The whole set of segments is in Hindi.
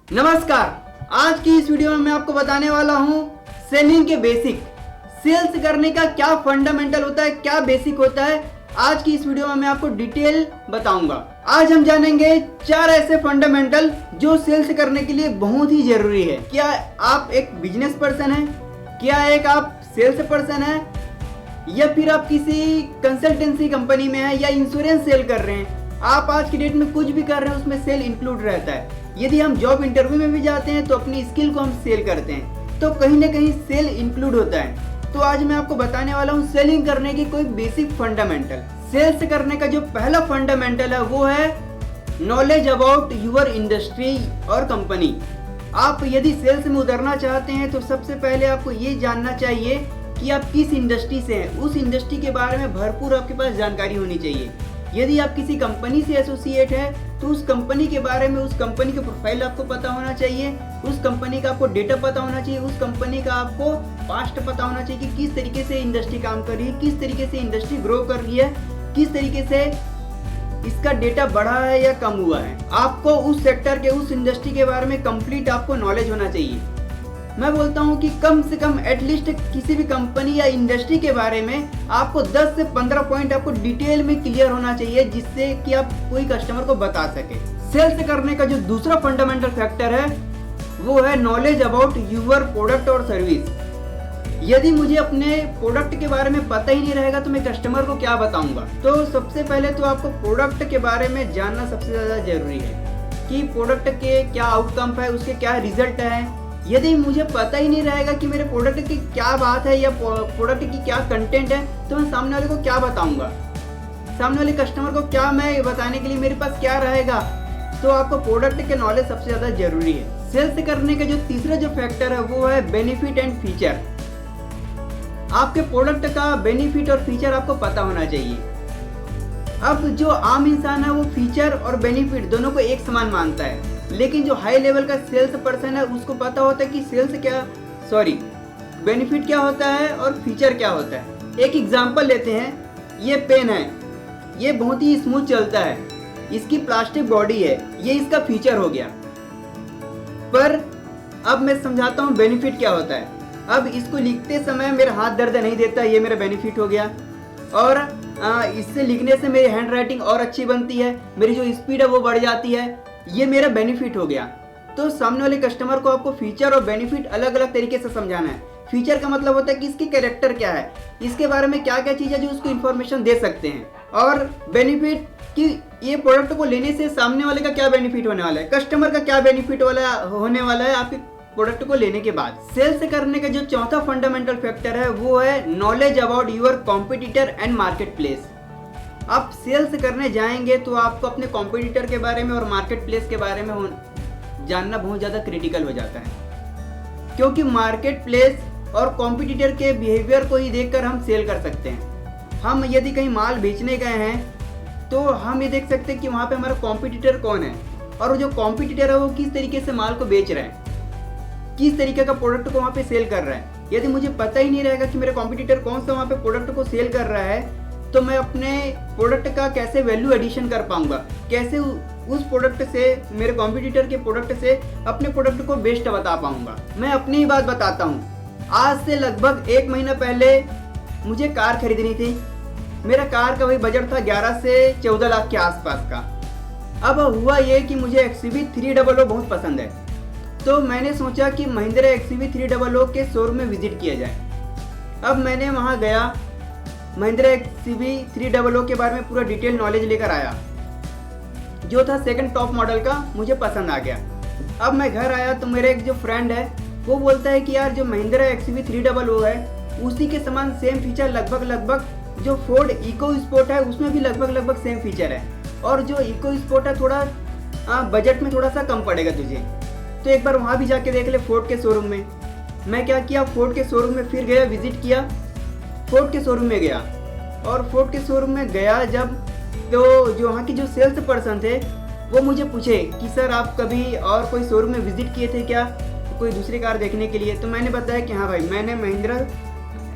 नमस्कार। आज की इस वीडियो में मैं आपको बताने वाला हूँ सेलिंग के बेसिक। सेल्स करने का क्या फंडामेंटल होता है, क्या बेसिक होता है, आज की इस वीडियो में मैं आपको डिटेल बताऊंगा। आज हम जानेंगे 4 ऐसे फंडामेंटल जो सेल्स करने के लिए बहुत ही जरूरी है। क्या आप एक बिजनेस पर्सन है, क्या एक आप सेल्स पर्सन है, या फिर आप किसी कंसल्टेंसी कंपनी में है या इंश्योरेंस सेल कर रहे हैं। आप आज की डेट में कुछ भी कर रहे हैं उसमें सेल इंक्लूड रहता है। यदि हम जॉब इंटरव्यू में भी जाते हैं तो अपनी स्किल को हम सेल करते हैं, तो कहीं ना कहीं सेल इंक्लूड होता है। तो आज मैं आपको बताने वाला हूँ सेलिंग करने की कोई बेसिक फंडामेंटल। सेल्स करने का जो पहला फंडामेंटल है वो है नॉलेज अबाउट यूर इंडस्ट्री और कंपनी। आप यदि सेल्स में उतरना चाहते हैं तो सबसे पहले आपको ये जानना चाहिए कि आप किस इंडस्ट्री से हैं। उस इंडस्ट्री के बारे में भरपूर आपके पास जानकारी होनी चाहिए। यदि आप किसी कंपनी से एसोसिएट है तो उस कंपनी के बारे में, उस कंपनी का प्रोफाइल आपको पता होना चाहिए, उस कंपनी का आपको डेटा पता होना चाहिए, उस कंपनी का आपको पास्ट पता होना चाहिए कि किस तरीके से इंडस्ट्री काम कर रही है, किस तरीके से इंडस्ट्री ग्रो कर रही है, किस तरीके से इसका डेटा बढ़ा है या कम हुआ है। आपको उस सेक्टर के, उस इंडस्ट्री के बारे में कंप्लीट आपको नॉलेज होना चाहिए। मैं बोलता हूं कि कम से कम एटलीस्ट किसी भी कंपनी या इंडस्ट्री के बारे में आपको 10 से 15 पॉइंट आपको डिटेल में क्लियर होना चाहिए, जिससे कि आप कोई कस्टमर को बता सके। सेल्स करने का जो दूसरा फंडामेंटल फैक्टर है वो है नॉलेज अबाउट यूर प्रोडक्ट और सर्विस। यदि मुझे अपने प्रोडक्ट के बारे में पता ही नहीं रहेगा तो मैं कस्टमर को क्या बताऊंगा। तो सबसे पहले तो आपको प्रोडक्ट के बारे में जानना सबसे ज़्यादा जरूरी है कि प्रोडक्ट के क्या आउटकम है, उसके क्या रिजल्ट है। यदि मुझे पता ही नहीं रहेगा कि मेरे प्रोडक्ट की क्या बात है या प्रोडक्ट की क्या कंटेंट है, तो मैं सामने वाले को क्या बताऊंगा, सामने वाले कस्टमर को क्या मैं बताने के लिए मेरे पास क्या रहेगा। तो आपको प्रोडक्ट के नॉलेज सबसे ज़्यादा जरूरी है। सेल्स करने का जो तीसरा जो फैक्टर है वो है बेनिफिट एंड फीचर। आपके प्रोडक्ट का बेनिफिट और फीचर आपको पता होना चाहिए। अब जो आम इंसान है वो फीचर और बेनिफिट दोनों को एक समान मानता है, लेकिन जो हाई लेवल का सेल्स पर्सन है उसको पता होता है कि बेनिफिट क्या होता है और फीचर क्या होता है। एक एग्जांपल लेते हैं। ये पेन है, ये बहुत ही स्मूथ चलता है, इसकी प्लास्टिक बॉडी है, ये इसका फीचर हो गया। पर अब मैं समझाता हूँ बेनिफिट क्या होता है। अब इसको लिखते समय मेरा हाथ दर्द नहीं देता, ये मेरा बेनिफिट हो गया। और इससे लिखने से मेरी हैंड राइटिंग और अच्छी बनती है, मेरी जो स्पीड है वो बढ़ जाती है, ये मेरा बेनिफिट हो गया। तो सामने वाले कस्टमर को आपको फीचर और बेनिफिट अलग अलग तरीके से समझाना है। फीचर का मतलब होता है कि इसकी कैरेक्टर क्या है, इसके बारे में क्या क्या चीज़ है जो उसको इन्फॉर्मेशन दे सकते हैं। और बेनिफिट कि ये प्रोडक्ट को लेने से सामने वाले का क्या बेनिफिट होने वाला है, कस्टमर का क्या बेनिफिट होने वाला है आपके प्रोडक्ट को लेने के बाद। सेल्स करने का जो चौथा फंडामेंटल फैक्टर है वो है knowledge about your competitor and market place. आप सेल्स करने जाएंगे तो आपको अपने कॉम्पिटिटर के बारे में और मार्केट प्लेस के बारे में जानना बहुत ज़्यादा क्रिटिकल हो जाता है, क्योंकि मार्केट प्लेस और कॉम्पिटिटर के बिहेवियर को ही देखकर हम सेल कर सकते हैं। हम यदि कहीं माल बेचने गए हैं तो हम ये देख सकते हैं कि वहाँ पे हमारा कॉम्पिटिटर कौन है और जो कॉम्पिटिटर है वो किस तरीके से माल को बेच रहा है, किस तरीके का प्रोडक्ट को वहाँ पे सेल कर रहा है। यदि मुझे पता ही नहीं रहेगा कि मेरा कॉम्पिटिटर कौन सा वहाँ पे प्रोडक्ट को सेल कर रहा है, तो मैं अपने प्रोडक्ट का कैसे वैल्यू एडिशन कर पाऊंगा, कैसे उस प्रोडक्ट से, मेरे कॉम्पिटिटर के प्रोडक्ट से अपने प्रोडक्ट को बेस्ट बता पाऊंगा। मैं अपनी ही बात बताता हूँ। आज से लगभग 1 महीना पहले मुझे कार खरीदनी थी। मेरा कार का वही बजट था 11 से 14 लाख के आसपास का। अब हुआ ये कि मुझे XUV 300 बहुत पसंद है, तो मैंने सोचा कि महिंद्रा XUV 300 के शोरूम में विजिट किया जाए। अब मैंने वहाँ गया, महिंद्रा XUV 300 के बारे में पूरा डिटेल नॉलेज लेकर आया, जो था सेकंड टॉप मॉडल का, मुझे पसंद आ गया। अब मैं घर आया तो मेरा एक जो फ्रेंड है वो बोलता है कि यार जो महिंद्रा XUV 300 है उसी के समान सेम फीचर लगभग जो फोर्ड इको स्पोर्ट है उसमें भी लगभग सेम फीचर है, और जो इको स्पोर्ट है थोड़ा बजट में थोड़ा सा कम पड़ेगा तुझे, तो एक बार वहाँ भी जाके देख ले फोर्ड के शोरूम में। मैं क्या किया, फोर्ड के शोरूम में फिर गया, विजिट किया, फोर्ड के शोरूम में गया। और फोर्ड के शोरूम में गया जब, तो जो वहाँ की जो सेल्स पर्सन थे वो मुझे पूछे कि सर आप कभी और कोई शोरूम में विजिट किए थे क्या, कोई दूसरी कार देखने के लिए। तो मैंने बताया कि हाँ भाई, मैंने महिंद्रा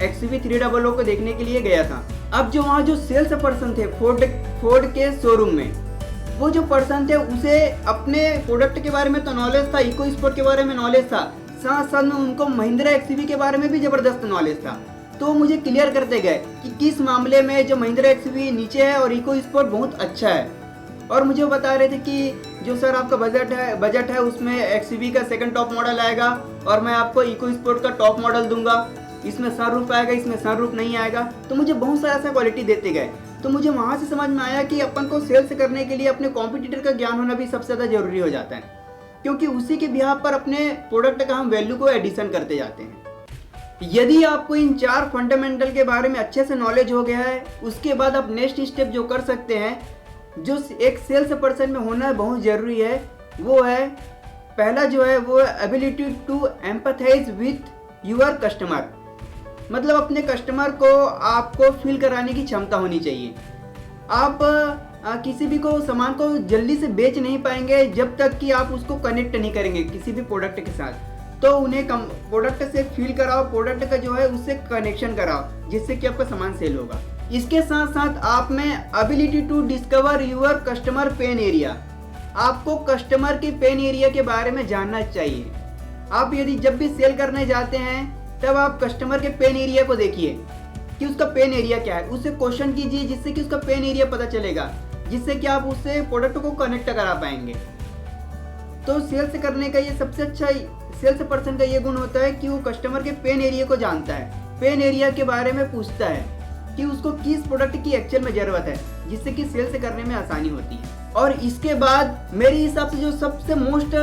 XUV 300 को देखने के लिए गया था। अब जो वहाँ जो सेल्स पर्सन थे फोर्ड के शोरूम में, वो जो पर्सन थे उसे अपने प्रोडक्ट के बारे में तो नॉलेज था, इको स्पोर्ट के बारे में नॉलेज था, साथ साथ में उनको महिंद्रा एक्सयूवी के बारे में भी ज़बरदस्त नॉलेज था। तो मुझे क्लियर करते गए कि किस मामले में जो महिंद्रा एक्सयूवी नीचे है और इको स्पोर्ट बहुत अच्छा है। और मुझे बता रहे थे कि जो सर आपका बजट है उसमें एक्सयूवी का सेकंड टॉप मॉडल आएगा और मैं आपको इको स्पोर्ट का टॉप मॉडल दूंगा, इसमें सनरूफ आएगा, इसमें सनरूफ नहीं आएगा। तो मुझे बहुत सारा ऐसा क्वालिटी देते गए। तो मुझे वहाँ से समझ में आया कि अपन को सेल्स करने के लिए अपने कॉम्पिटिटर का ज्ञान होना भी सबसे ज़्यादा जरूरी हो जाता है, क्योंकि उसी के बिहाफ पर अपने प्रोडक्ट का हम वैल्यू को एडिशन करते जाते हैं। यदि आपको इन 4 फंडामेंटल के बारे में अच्छे से नॉलेज हो गया है, उसके बाद आप नेक्स्ट स्टेप जो कर सकते हैं, जो एक सेल्स पर्सन में होना बहुत ज़रूरी है, वो है पहला जो है वो ability to empathize with your customer. मतलब अपने कस्टमर को आपको फील कराने की क्षमता होनी चाहिए। आप किसी भी को सामान को जल्दी से बेच नहीं पाएंगे जब तक कि आप उसको कनेक्ट नहीं करेंगे किसी भी प्रोडक्ट के साथ। तो उन्हें प्रोडक्ट से फील कराओ, प्रोडक्ट का जो है उससे कनेक्शन कराओ, जिससे कि आपका सामान सेल होगा। इसके साथ साथ आप में ability to discover your customer pain area. आपको कस्टमर के पेन एरिया के बारे में जानना चाहिए। आप यदि जब भी सेल करने जाते हैं तब आप कस्टमर के पेन एरिया को देखिए कि उसका पेन एरिया क्या है, उससे क्वेश्चन कीजिए जिससे कि उसका पेन एरिया पता चलेगा, जिससे कि आप उससे प्रोडक्ट को कनेक्ट करा पाएंगे। तो सेल्स करने का ये सबसे अच्छा सेल्स पर्सन का ये गुण होता है कि वो कस्टमर के पेन एरिया को जानता है, पेन एरिया के बारे में पूछता है कि उसको किस प्रोडक्ट की एक्चुअल में ज़रूरत है, जिससे कि सेल्स करने में आसानी होती है। और इसके बाद मेरे हिसाब से जो सबसे मोस्ट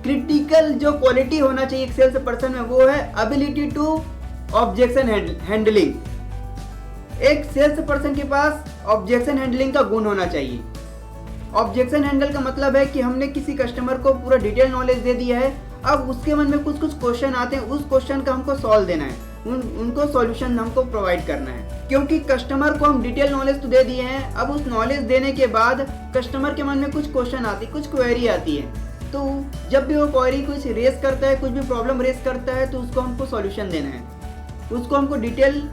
क्रिटिकल जो क्वालिटी होना चाहिए एक सेल्स पर्सन में, वो है एबिलिटी टू ऑब्जेक्शन हैंडलिंग। एक सेल्स पर्सन के पास ऑब्जेक्शन हैंडलिंग का गुण होना चाहिए। ऑब्जेक्शन हैंडल का मतलब है कि हमने किसी कस्टमर को पूरा डिटेल नॉलेज दे दिया है, अब उसके मन में कुछ क्वेश्चन आते हैं, उस क्वेश्चन का हमको सॉल्व देना है, उनको सॉल्यूशन हमको प्रोवाइड करना है। क्योंकि कस्टमर को हम डिटेल नॉलेज तो दे दिए हैं, अब उस नॉलेज देने के बाद कस्टमर के मन में कुछ क्वेश्चन आती है, कुछ क्वेरी आती है। तो जब भी वो क्वेरी कुछ रेस करता है, कुछ भी प्रॉब्लम रेस करता है, तो उसको हमको सॉल्यूशन देना है, उसको हमको डिटेल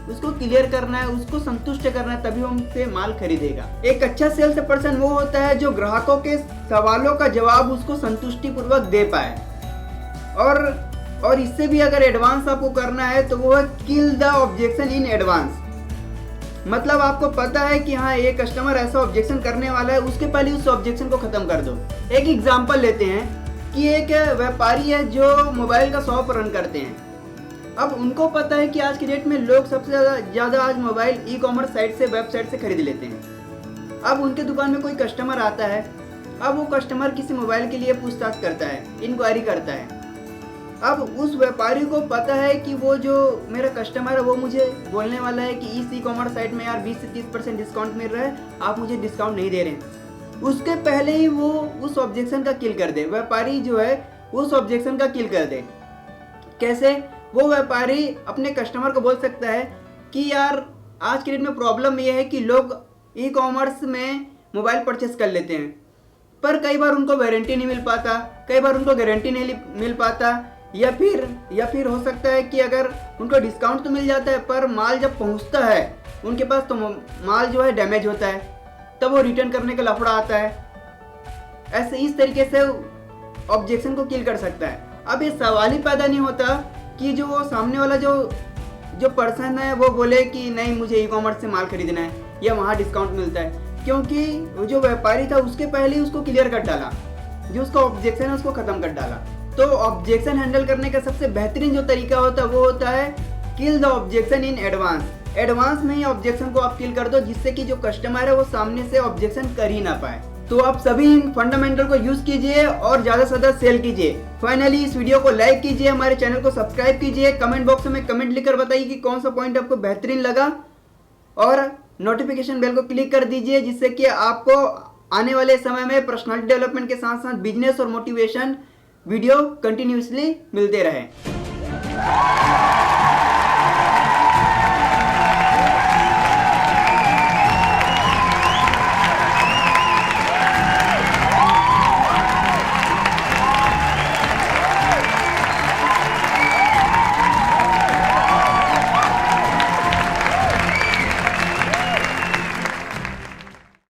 उसको क्लियर करना है, उसको संतुष्ट करना है, तभी वो हमसे माल खरीदेगा। एक अच्छा सेल्स पर्सन वो होता है जो ग्राहकों के सवालों का जवाब उसको संतुष्टि पूर्वक दे पाए। और इससे भी अगर एडवांस आपको करना है तो वो है kill the objection in advance. मतलब आपको पता है कि हाँ ये कस्टमर ऐसा ऑब्जेक्शन करने वाला है, उसके पहले उस ऑब्जेक्शन को खत्म कर दो। एक एग्जांपल लेते हैं कि एक व्यापारी है जो मोबाइल का शॉप रन करते हैं। अब उनको पता है कि आज की डेट में लोग सबसे ज़्यादा आज मोबाइल ई कॉमर्स साइट से, वेबसाइट से खरीद लेते हैं। अब उनके दुकान में कोई कस्टमर आता है, अब वो कस्टमर किसी मोबाइल के लिए पूछताछ करता है, इंक्वायरी करता है। अब उस व्यापारी को पता है कि वो जो मेरा कस्टमर है वो मुझे बोलने वाला है कि इस ई कॉमर्स साइट में यार 20 से 30% डिस्काउंट मिल रहा है, आप मुझे डिस्काउंट नहीं दे रहे हैं। उसके पहले ही वो उस ऑब्जेक्शन का किल कर दे, व्यापारी जो है उस ऑब्जेक्शन का किल कर दे। कैसे? वो व्यापारी अपने कस्टमर को बोल सकता है कि यार आज के डेट में प्रॉब्लम ये है कि लोग ई कॉमर्स में मोबाइल परचेस कर लेते हैं, पर कई बार उनको वारंटी नहीं मिल पाता, कई बार उनको गारंटी नहीं मिल पाता, या फिर हो सकता है कि अगर उनको डिस्काउंट तो मिल जाता है पर माल जब पहुंचता है उनके पास तो माल जो है डैमेज होता है, तब वो रिटर्न करने का लफड़ा आता है। ऐसे इस तरीके से ऑब्जेक्शन को किल कर सकता है। अब ये सवाल ही पैदा नहीं होता कि जो वो सामने वाला जो पर्सन है वो बोले कि नहीं मुझे ई कॉमर्स से माल खरीदना है या वहाँ डिस्काउंट मिलता है, क्योंकि जो व्यापारी था उसके पहले ही उसको क्लियर कर डाला, जो उसका ऑब्जेक्शन है उसको ख़त्म कर डाला। तो ऑब्जेक्शन हैंडल करने का सबसे बेहतरीन जो तरीका होता है वो होता है kill the objection in advance. Advance में ही ऑब्जेक्शन को आप किल कर दो, जिससे कि जो कस्टमर है वो सामने से ऑब्जेक्शन कर ही ना पाए। तो आप सभी इन फंडामेंटल को यूज कीजिए और ज़्यादा से ज़्यादा सेल कीजिए। फाइनली इस वीडियो को लाइक कीजिए, हमारे चैनल को सब्सक्राइब कीजिए, कमेंट बॉक्स में कमेंट लिखकर बताइए कि कौन सा पॉइंट आपको बेहतरीन लगा, और नोटिफिकेशन बेल को क्लिक कर दीजिए, जिससे कि आपको आने वाले समय में पर्सनालिटी डेवलपमेंट के साथ साथ बिजनेस और मोटिवेशन वीडियो कंटिन्यूसली मिलते रहे।